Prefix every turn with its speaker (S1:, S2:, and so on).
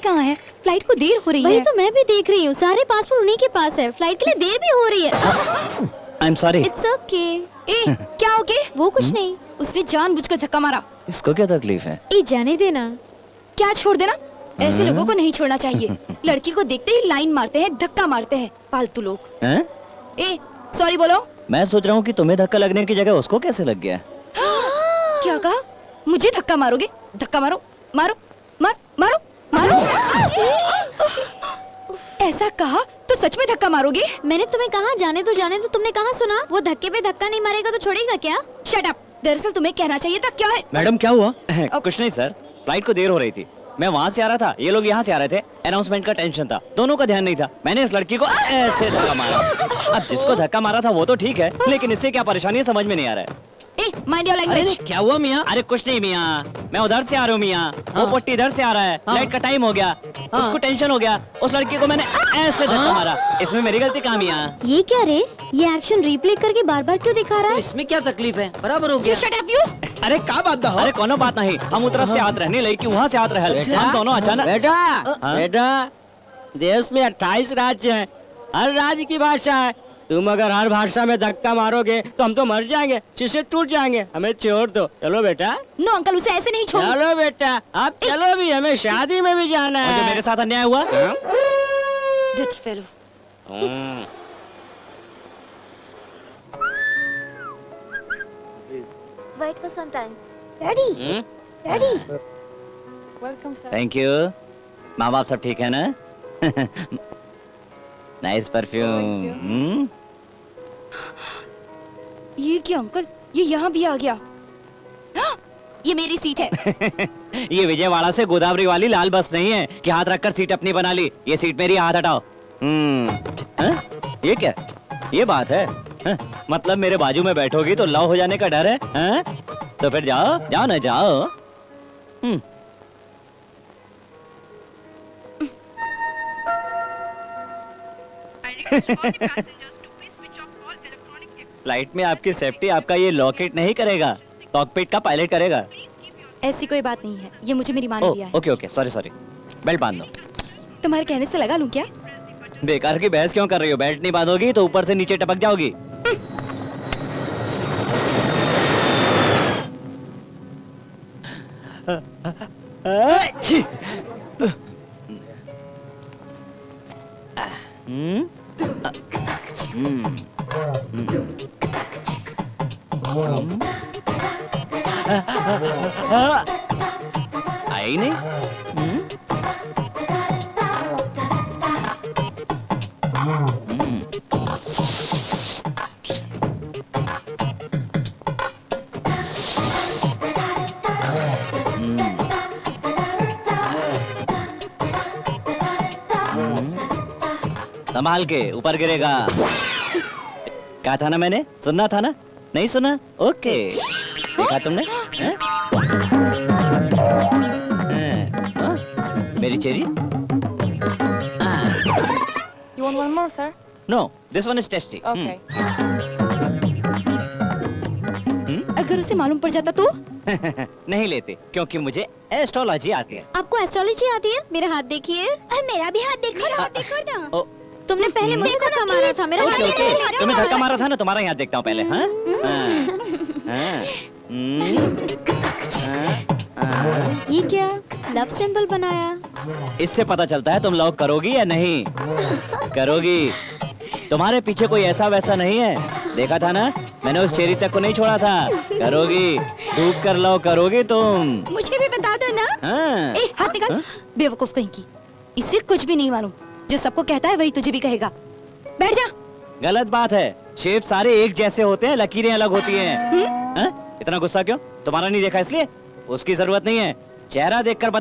S1: कहाँ है? फ्लाइट को देर हो रही है।
S2: वही तो मैं भी देख रही हूँ, सारे पासपोर्ट उन्हीं के पास है, फ्लाइट के लिए देर भी हो रही है।
S3: I am sorry.
S2: It's okay.
S1: ए, क्या हो गया?
S2: वो कुछ नहीं।
S1: उसने जानबूझकर धक्का मारा।
S3: इसको क्या तकलीफ है?
S2: ए, जाने देना।
S1: क्या छोड़ देना? ऐसे लोगों को नहीं छोड़ना चाहिए। लड़की को देखते ही लाइन मारते हैं, धक्का मारते हैं, फालतू लोग।
S3: हैं?
S1: ए, सॉरी बोलो।
S3: मैं सोच रहा हूँ कि तुम्हें धक्का लगने की जगह उसको कैसे लग गया।
S1: क्या कहा? मुझे धक्का मारोगे? धक्का मारो, मारो, मार, मारो, मारो। ऐसा कहा तो सच में धक्का मारोगे?
S2: मैंने तुम्हें कहा जाने दो, तुमने कहा सुना? वो धक्के पे धक्का नहीं मारेगा तो छोड़ेगा क्या?
S1: Shut up. दरअसल तुम्हें कहना चाहिए था। क्या है?
S3: मैडम क्या हुआ? कुछ नहीं सर, फ्लाइट को देर हो रही थी, मैं वहाँ से आ रहा था, ये लोग यहाँ से आ रहे थे, अनाउंसमेंट का टेंशन था, दोनों का ध्यान नहीं था, मैंने इस लड़की को ऐसे धक्का मारा। अब जिसको धक्का मारा था वो तो ठीक है, लेकिन इससे क्या परेशानी है समझ में नहीं आ रहा है।
S1: Mind your language.
S3: क्या हुआ मियाँ? अरे कुछ नहीं मियाँ, मैं उधर से आ रहा हूँ मियाँ, वो पट्टी इधर से आ रहा है, फ्लाइट का टाइम हो गया, उसको टेंशन हो गया, उस लड़की को मैंने ऐसे धक्का मारा, इसमें मेरी गलती कहाँ मियाँ?
S2: ये क्या रे? ये एक्शन रिप्ले करके बार बार क्यों दिखा रहा है?
S4: इसमें क्या तकलीफ है? बराबर हो गया।
S1: Shut up you.
S4: अरे क्या बात है?
S3: अरे कोनो बात नहीं, हम उस तरफ से हाथ रहने लगी, वहाँ से हाथ रह, हम दोनों अचानक।
S4: बेटा,
S3: हाँ?
S4: बेटा, देश में 28 राज्य हैं, हर राज्य की भाषा है। तुम अगर हर भाषा में धक्का मारोगे तो हम तो मर जाएंगे, शीशे टूट जाएंगे, हमें छोड़ दो। चलो बेटा।
S1: नो अंकल, उसे ऐसे नहीं छोड़।
S4: चलो बेटा, आप चलो भी, हमें शादी में भी जाना
S3: और जो
S4: है।
S3: मेरे साथ अन्याय हुआ,
S1: Dirty fellow.
S2: Wait for some time. Daddy, Daddy.
S1: Welcome sir.
S3: Thank you. माँ बाप सब ठीक है ना? Nice perfume.
S1: ये क्या अंकल? ये यहाँ भी आ गया। हाँ, ये मेरी सीट है।
S3: ये विजयवाड़ा से गोदावरी वाली लाल बस नहीं है कि हाथ रखकर सीट अपनी बना ली। ये सीट मेरी, हाथ हटाओ। ये क्या? ये बात है? मतलब मेरे बाजू में बैठोगी तो लव हो जाने का डर है? तो फिर जाओ, जाओ ना, जाओ। फ्लाइट में आपकी सेफ्टी आपका ये लॉकेट नहीं करेगा, कॉकपिट का पायलट करेगा।
S1: ऐसी कोई बात नहीं है, ये मुझे मेरी माँ ने दिया है।
S3: Okay okay, sorry sorry. Belt बांध लो।
S1: तुम्हारे कहने से लगा लूं क्या?
S3: बेकार की बहस क्यों कर रही हो? बेल्ट नहीं बांधोगी तो ऊपर से नीचे टपक जाओगी। आई नहीं? संभाल के, ऊपर गिरेगा। कहा था ना मैंने? सुनना था ना? नहीं सुना? ओके। देखा तुमने? हैं? मेरी cherry?
S1: You want one more, sir?
S3: No, this one is tasty.
S1: Okay. अगर उसे मालूम पड़ जाता तो?
S3: नहीं लेते, क्योंकि मुझे एस्ट्रोलॉजी आती है।
S2: आपको एस्ट्रोलॉजी आती है? मेरा हाथ देखिए। मेरा भी हाथ देखो ना, देखो ना।
S3: ओ,
S2: तुमने पहले मुझे धक्का मारा था, मेरा हाथ
S3: ओके ओके,
S2: देखो।
S3: तुम्हें धक्का मारा था ना, तुम्हारा यहाँ देखता हूँ पहले। हाँ?
S2: ये क्या लव सिंबल बनाया?
S3: इससे पता चलता है तुम लव करोगी या नहीं। करोगी। तुम्हारे पीछे कोई ऐसा वैसा नहीं है, देखा था ना, मैंने उस चेरी तक को नहीं छोड़ा था। करोगी, डूब कर लव करोगी तुम।
S1: मुझे भी बता दो ना।
S3: हाँ।
S1: ए, हाथ निकाल। बेवकूफ कहीं की। इसे कुछ भी नहीं मालूम, जो सबको कहता है वही तुझे भी कहेगा। बैठ जा।
S3: गलत बात है, शेप सारे एक जैसे होते हैं, लकीरें अलग होती हैं। हाँ? इतना गुस्सा क्यों? तुम्हारा नहीं देखा इसलिए? उसकी जरूरत नहीं है, चेहरा देखकर बता